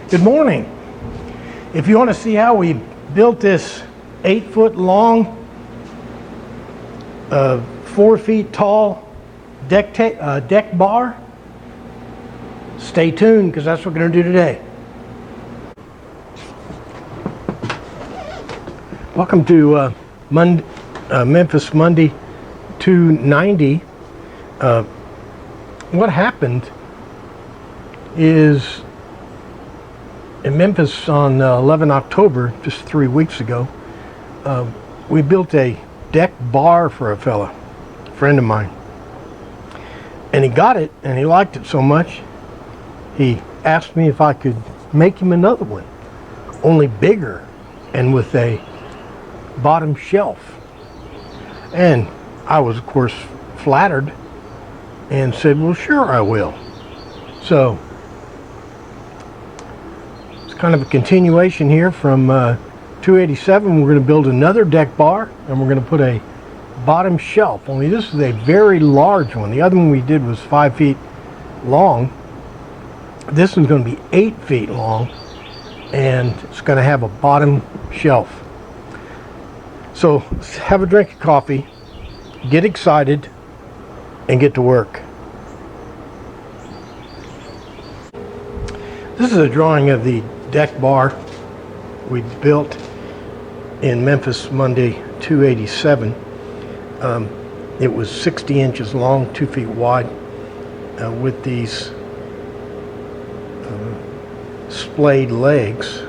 Good morning. If you want to see how we built this 8-foot long, 4 feet tall deck bar, stay tuned because that's what we're going to do today. Welcome to Memphis Monday 290. What happened is in Memphis on 11 October, just 3 weeks ago, we built a deck bar for a friend of mine. And he got it and he liked it so much, he asked me if I could make him another one, only bigger and with a bottom shelf. And I was, of course, flattered and said, well, sure, I will. So it's kind of a continuation here from 287. We're going to build another deck bar and we're going to put a bottom shelf, only this is a very large one. The other one we did was 5 feet long. This one's going to be 8 feet long and it's going to have a bottom shelf. So let's have a drink of coffee, get excited, and get to work. This is a drawing of the deck bar we built in Memphis Monday 287. It was 60 inches long, 2 feet wide, with these splayed legs.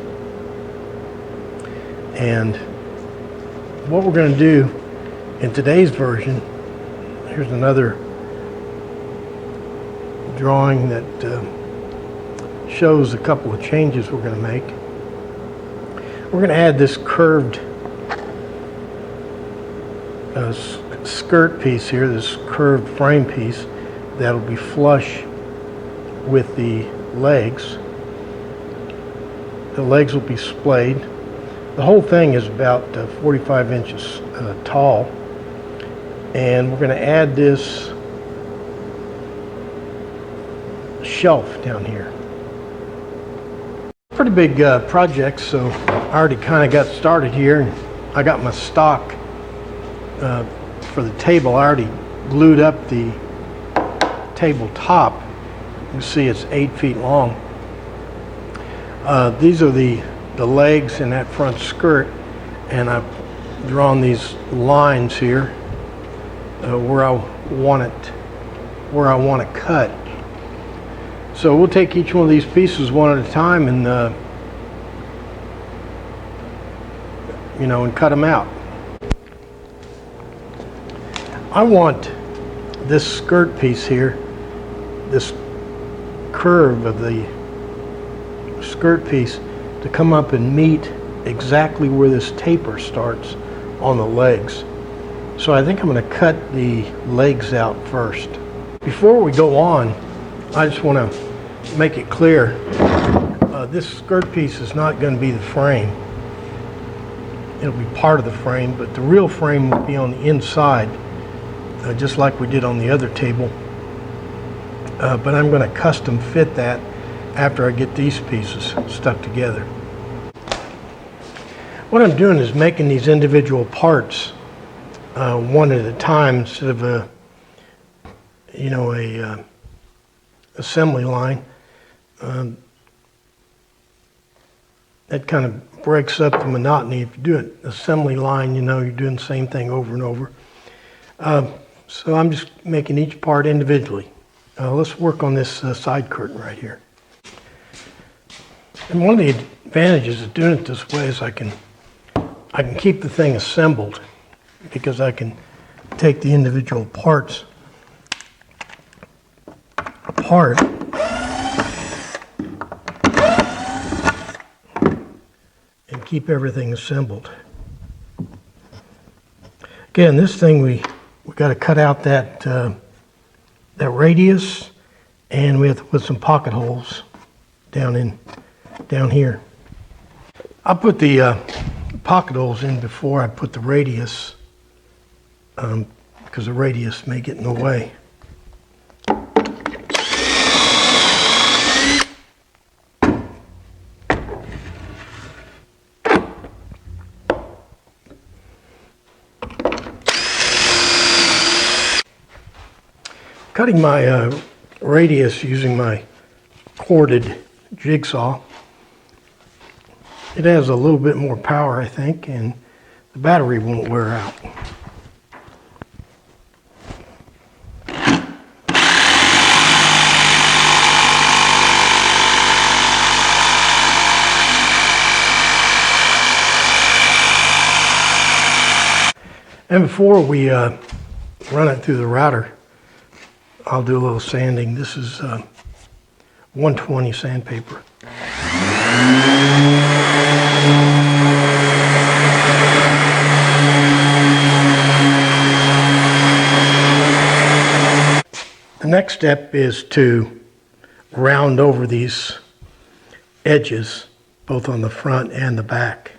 And what we're going to do in today's version, here's another drawing that shows a couple of changes we're going to make. We're going to add this curved skirt piece here, this curved frame piece that'll be flush with the legs. The legs will be splayed. The whole thing is about 45 inches tall, and we're going to add this shelf down here. Pretty big project, so I already kind of got started here. I got my stock for the table. I already glued up the table top. You can see it's 8 feet long. These are the legs in that front skirt, and I've drawn these lines here where I want to cut. So we'll take each one of these pieces one at a time and and cut them out. I want this skirt piece here, this curve of the skirt piece, to come up and meet exactly where this taper starts on the legs. So I think I'm going to cut the legs out first. Before we go on, I just want to make it clear, this skirt piece is not going to be the frame. It'll be part of the frame, but the real frame will be on the inside, just like we did on the other table. But I'm going to custom fit that after I get these pieces stuck together. What I'm doing is making these individual parts one at a time instead of a assembly line. That kind of breaks up the monotony. If you do an assembly line, you're doing the same thing over and over. So I'm just making each part individually. Let's work on this side curtain right here. And one of the advantages of doing it this way is I can keep the thing assembled, because I can take the individual parts apart and keep everything assembled. Again, this thing we got to cut out that radius, and we have to put some pocket holes down here. I put the pocket holes in before I put the radius, because the radius may get in the way. cutting my radius using my corded jigsaw. It has a little bit more power, I think, and the battery won't wear out. And before we run it through the router, I'll do a little sanding. This is 120 sandpaper. The next step is to round over these edges, both on the front and the back.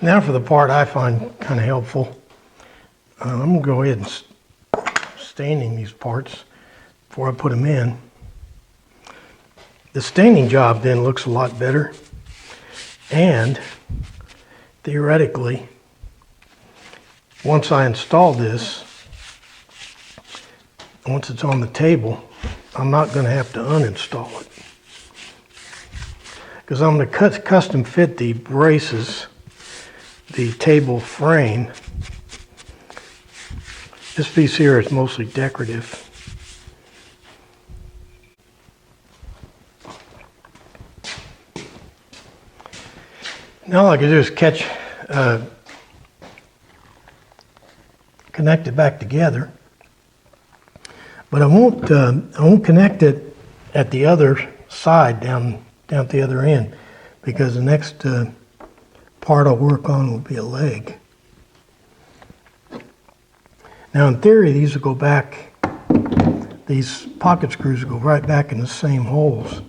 Now for the part I find kind of helpful. I'm going to go ahead and staining these parts before I put them in. The staining job then looks a lot better, and theoretically, once I install this, once it's on the table, I'm not going to have to uninstall it, because I'm going to custom fit the braces, the table frame. This piece here is mostly decorative. Now all I can do is connect it back together, but I won't connect it at the other side down at the other end, because the next part I'll work on will be a leg. Now in theory, these will go back, these pocket screws will go right back in the same holes.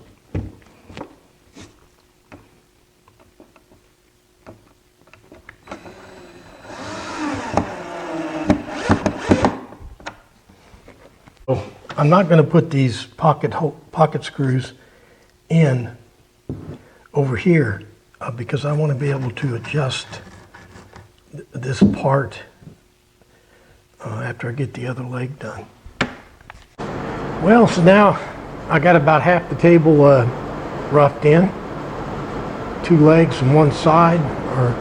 So I'm not going to put these pocket screws in over here because I want to be able to adjust this part after I get the other leg done. Well, so now I got about half the table roughed in. 2 legs on one side, or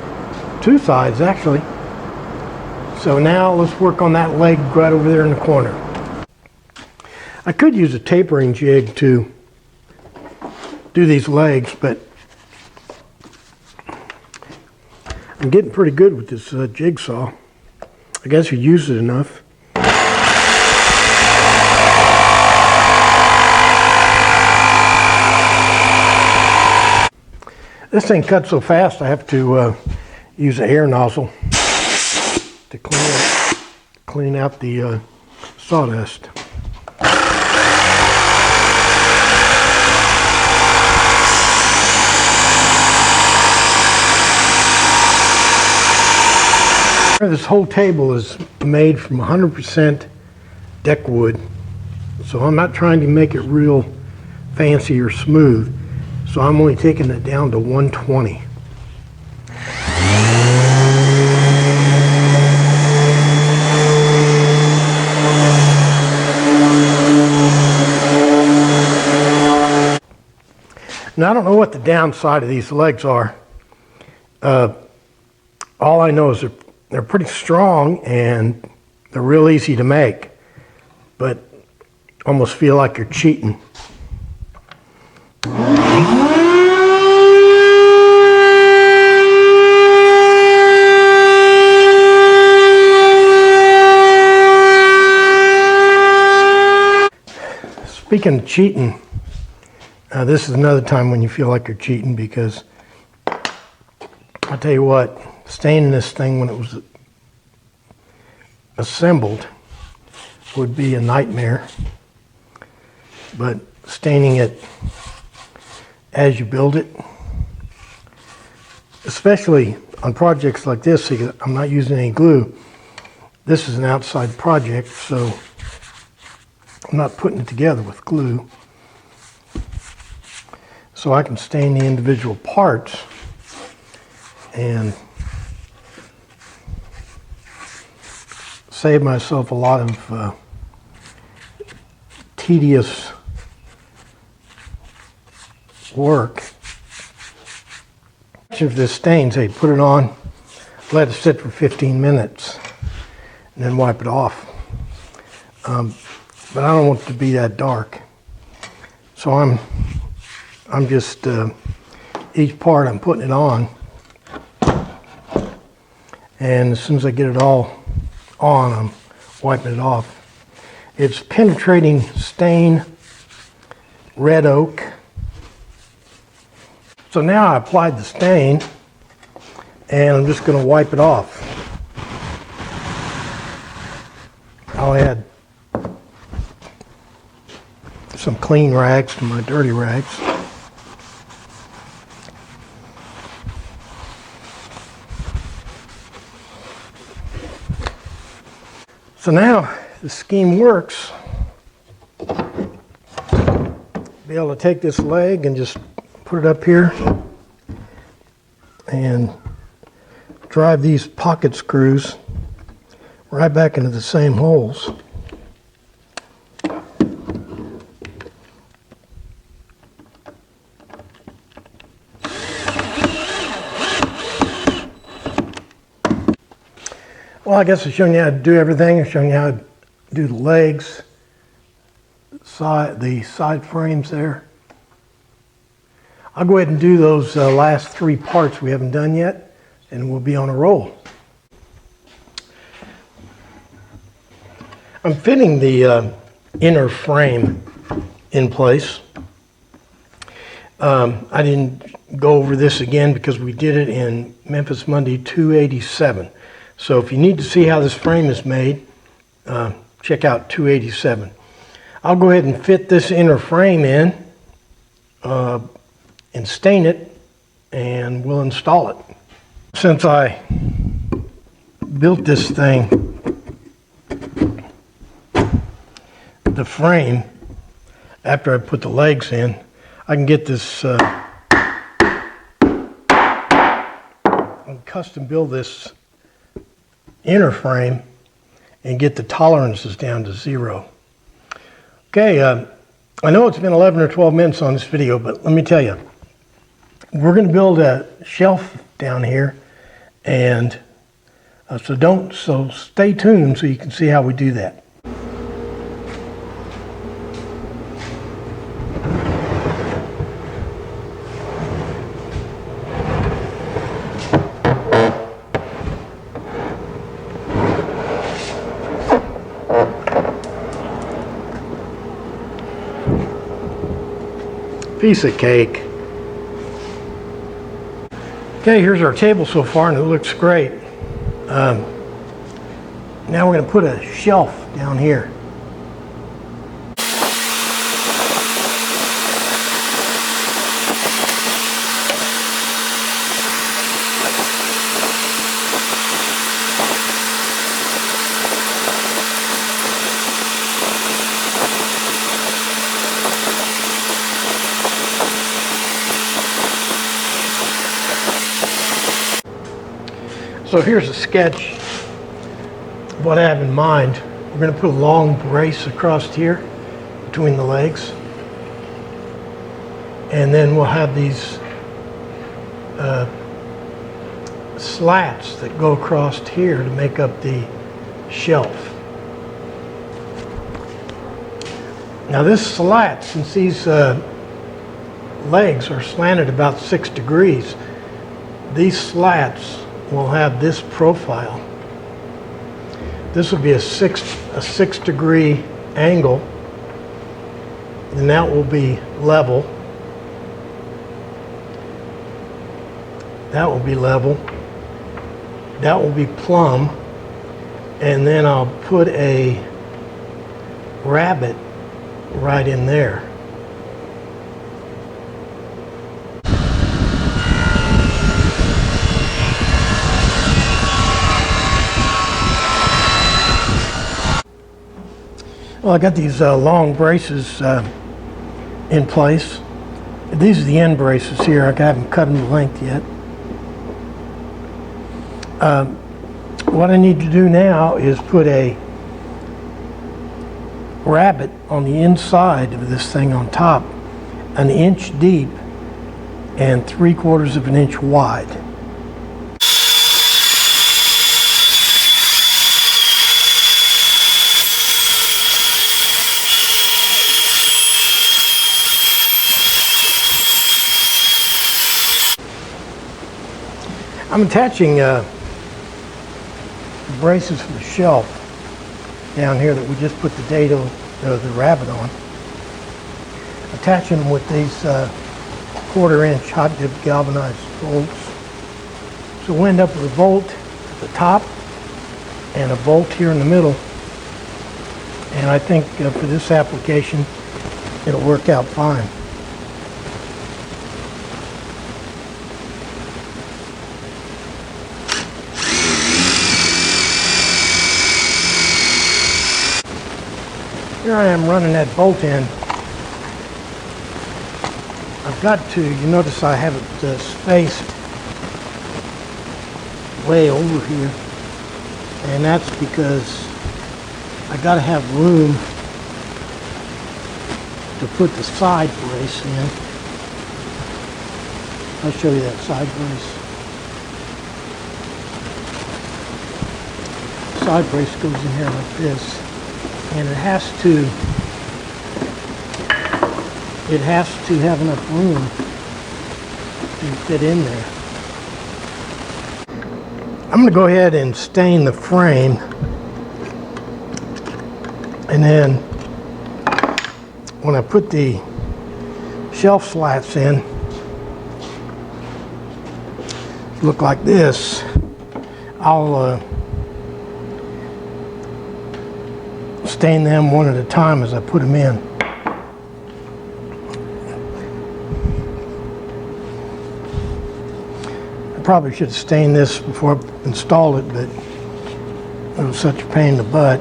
2 sides actually. So now let's work on that leg right over there in the corner. I could use a tapering jig to do these legs, but I'm getting pretty good with this jigsaw. I guess you use it enough. This thing cuts so fast I have to use an air nozzle to clean out the sawdust. This whole table is made from 100% deck wood, so I'm not trying to make it real fancy or smooth, so I'm only taking it down to 120. Now I don't know what the downside of these legs are. All I know is they're pretty strong and they're real easy to make, but almost feel like you're cheating. Speaking of cheating, this is another time when you feel like you're cheating, because I'll tell you what, staining this thing when it was assembled would be a nightmare, but staining it as you build it, especially on projects like this, I'm not using any glue. This is an outside project, so I'm not putting it together with glue. So I can stain the individual parts and save myself a lot of tedious work. If this stains, hey, put it on, let it sit for 15 minutes, and then wipe it off. But I don't want it to be that dark. So I'm just, each part I'm putting it on, and as soon as I get it all on, I'm wiping it off. It's penetrating stain, red oak. So now I applied the stain, and I'm just going to wipe it off. I'll add some clean rags to my dirty rags. So now the scheme works. Be able to take this leg and just put it up here and drive these pocket screws right back into the same holes. Well, I guess I've shown you how to do everything. I've shown you how to do the legs, the side frames there. I'll go ahead and do those last three parts we haven't done yet, and we'll be on a roll. I'm fitting the inner frame in place. I didn't go over this again because we did it in Memphis Monday 287. So if you need to see how this frame is made, check out 287. I'll go ahead and fit this inner frame in and stain it, and we'll install it. Since I built this thing, the frame, after I put the legs in, I can get this, I can custom build this inner frame and get the tolerances down to 0. Okay, I know it's been 11 or 12 minutes on this video, but let me tell you, we're going to build a shelf down here, and so stay tuned so you can see how we do that. Piece of cake. Okay, here's our table so far, and it looks great. Now we're going to put a shelf down here. So here's a sketch of what I have in mind. We're going to put a long brace across here between the legs. And then we'll have these slats that go across here to make up the shelf. Now this slat, since these legs are slanted about 6 degrees, these slats will have this profile. This will be a 6 degree angle, and that will be level. That will be level. That will be plumb. And then I'll put a rabbet right in there. Well, I got these long braces in place. These are the end braces here. I haven't cut them to length yet. What I need to do now is put a rabbet on the inside of this thing on top, 1 inch deep and 3/4 of an inch wide. I'm attaching braces for the shelf down here that we just put the dado, the rabbet on. Attaching them with these 1/4 inch hot dip galvanized bolts. So we'll end up with a bolt at the top and a bolt here in the middle. And I think for this application, it'll work out fine. Here I am running that bolt in. I've got to, you notice I have it spaced way over here. And that's because I got to have room to put the side brace in. I'll show you that side brace. Side brace goes in here like this. And it has to have enough room to fit in there. I'm going to go ahead and stain the frame, and then when I put the shelf slats in, look like this, I'll stain them one at a time as I put them in. I probably should have stained this before I installed it, but it was such a pain in the butt.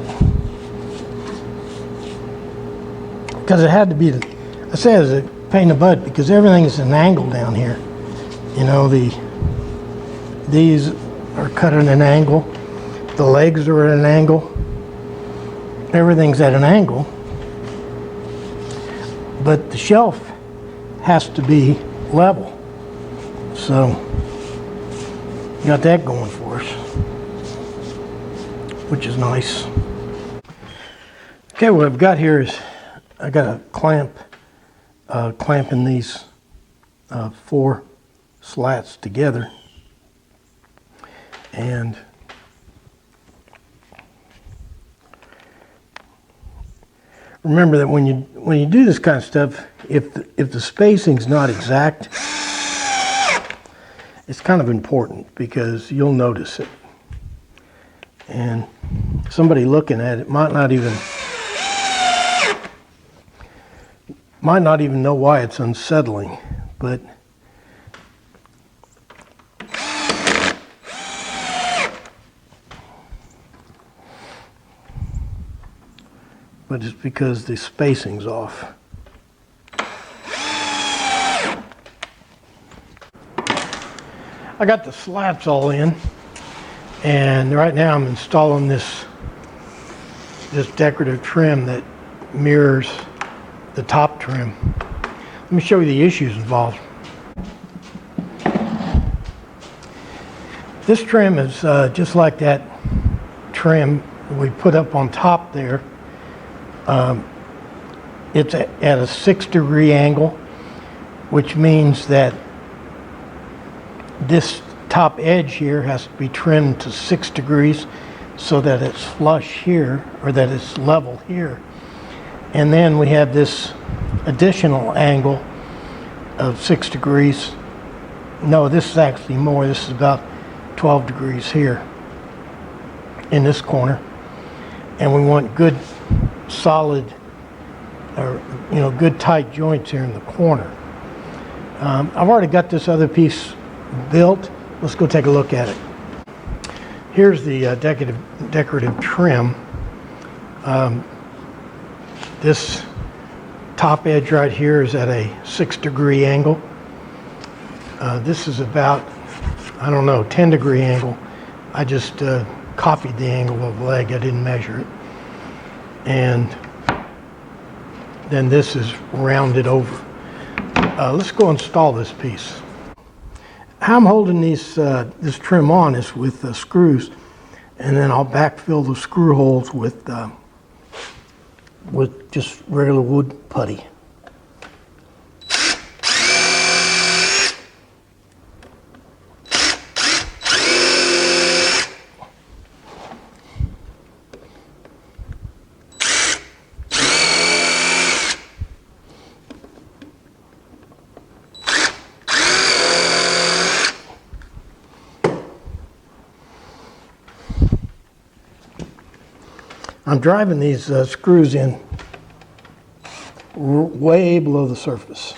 Because it had to be, I say it was a pain in the butt because everything is an angle down here. You know, these are cut at an angle, the legs are at an angle. Everything's at an angle, but the shelf has to be level. So, got that going for us, which is nice. Okay, what I've got here is I got a clamp, clamping these 4 slats together, and remember that when you do this kind of stuff, if the spacing's not exact, it's kind of important because you'll notice it. And somebody looking at it might not even know why it's unsettling, but it's because the spacing's off. I got the slats all in, and right now I'm installing this decorative trim that mirrors the top trim. Let me show you the issues involved. This trim is just like that trim we put up on top there. It's at a 6-degree angle, which means that this top edge here has to be trimmed to 6 degrees so that it's flush here, or that it's level here. And then we have this additional angle of 6 degrees. No, this is actually more. This is about 12 degrees here in this corner. And we want good solid, or good tight joints here in the corner. I've already got this other piece built. Let's go take a look at it. Here's the decorative trim. This top edge right here is at a 6-degree angle. This is about, I don't know, 10-degree angle. I just copied the angle of the leg. I didn't measure it. And then this is rounded over. Let's go install this piece. How I'm holding this trim on is with screws, and then I'll backfill the screw holes with just regular wood putty. I'm driving these screws in way below the surface.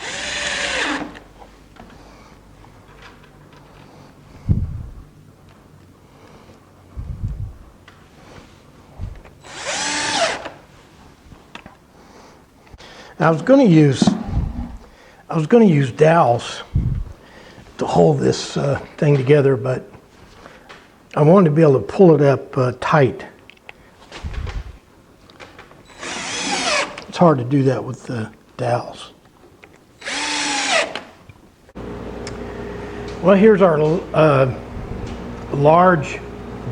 Now, I was going to use dowels to hold this thing together, but I wanted to be able to pull it up tight. It's hard to do that with the dowels. Well, here's our large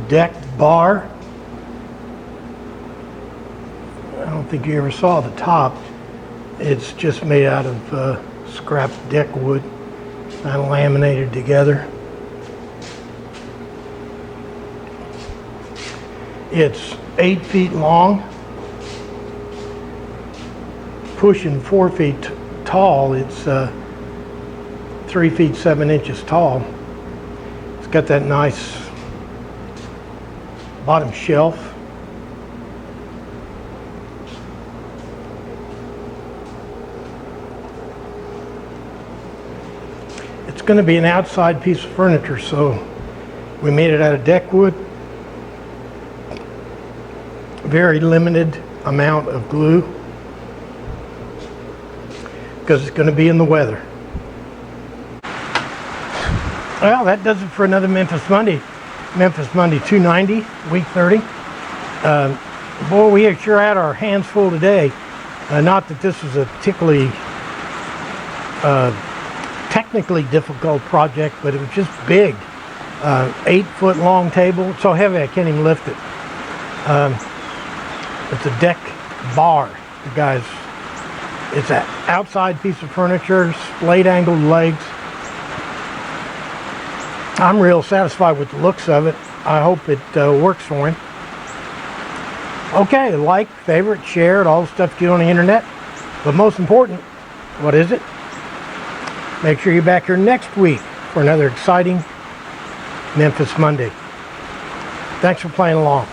deck bar. I don't think you ever saw the top. It's just made out of scrap deck wood, kind of laminated together. It's 8 feet long, pushing 4 feet tall. It's 3 feet 7 inches tall. It's got that nice bottom shelf. It's going to be an outside piece of furniture, so we made it out of deck wood. Very limited amount of glue because it's going to be in the weather. Well, that does it for another Memphis Monday. Memphis Monday 290, week 30. Boy, we sure had our hands full today. Not that this was a particularly technically difficult project, but it was just big. 8-foot long table. It's so heavy I can't even lift it. It's a deck bar, you guys. It's an outside piece of furniture, splayed angled legs. I'm real satisfied with the looks of it. I hope it works for him. Okay, like, favorite, share it, all the stuff you do on the internet. But most important, what is it? Make sure you're back here next week for another exciting Memphis Monday. Thanks for playing along.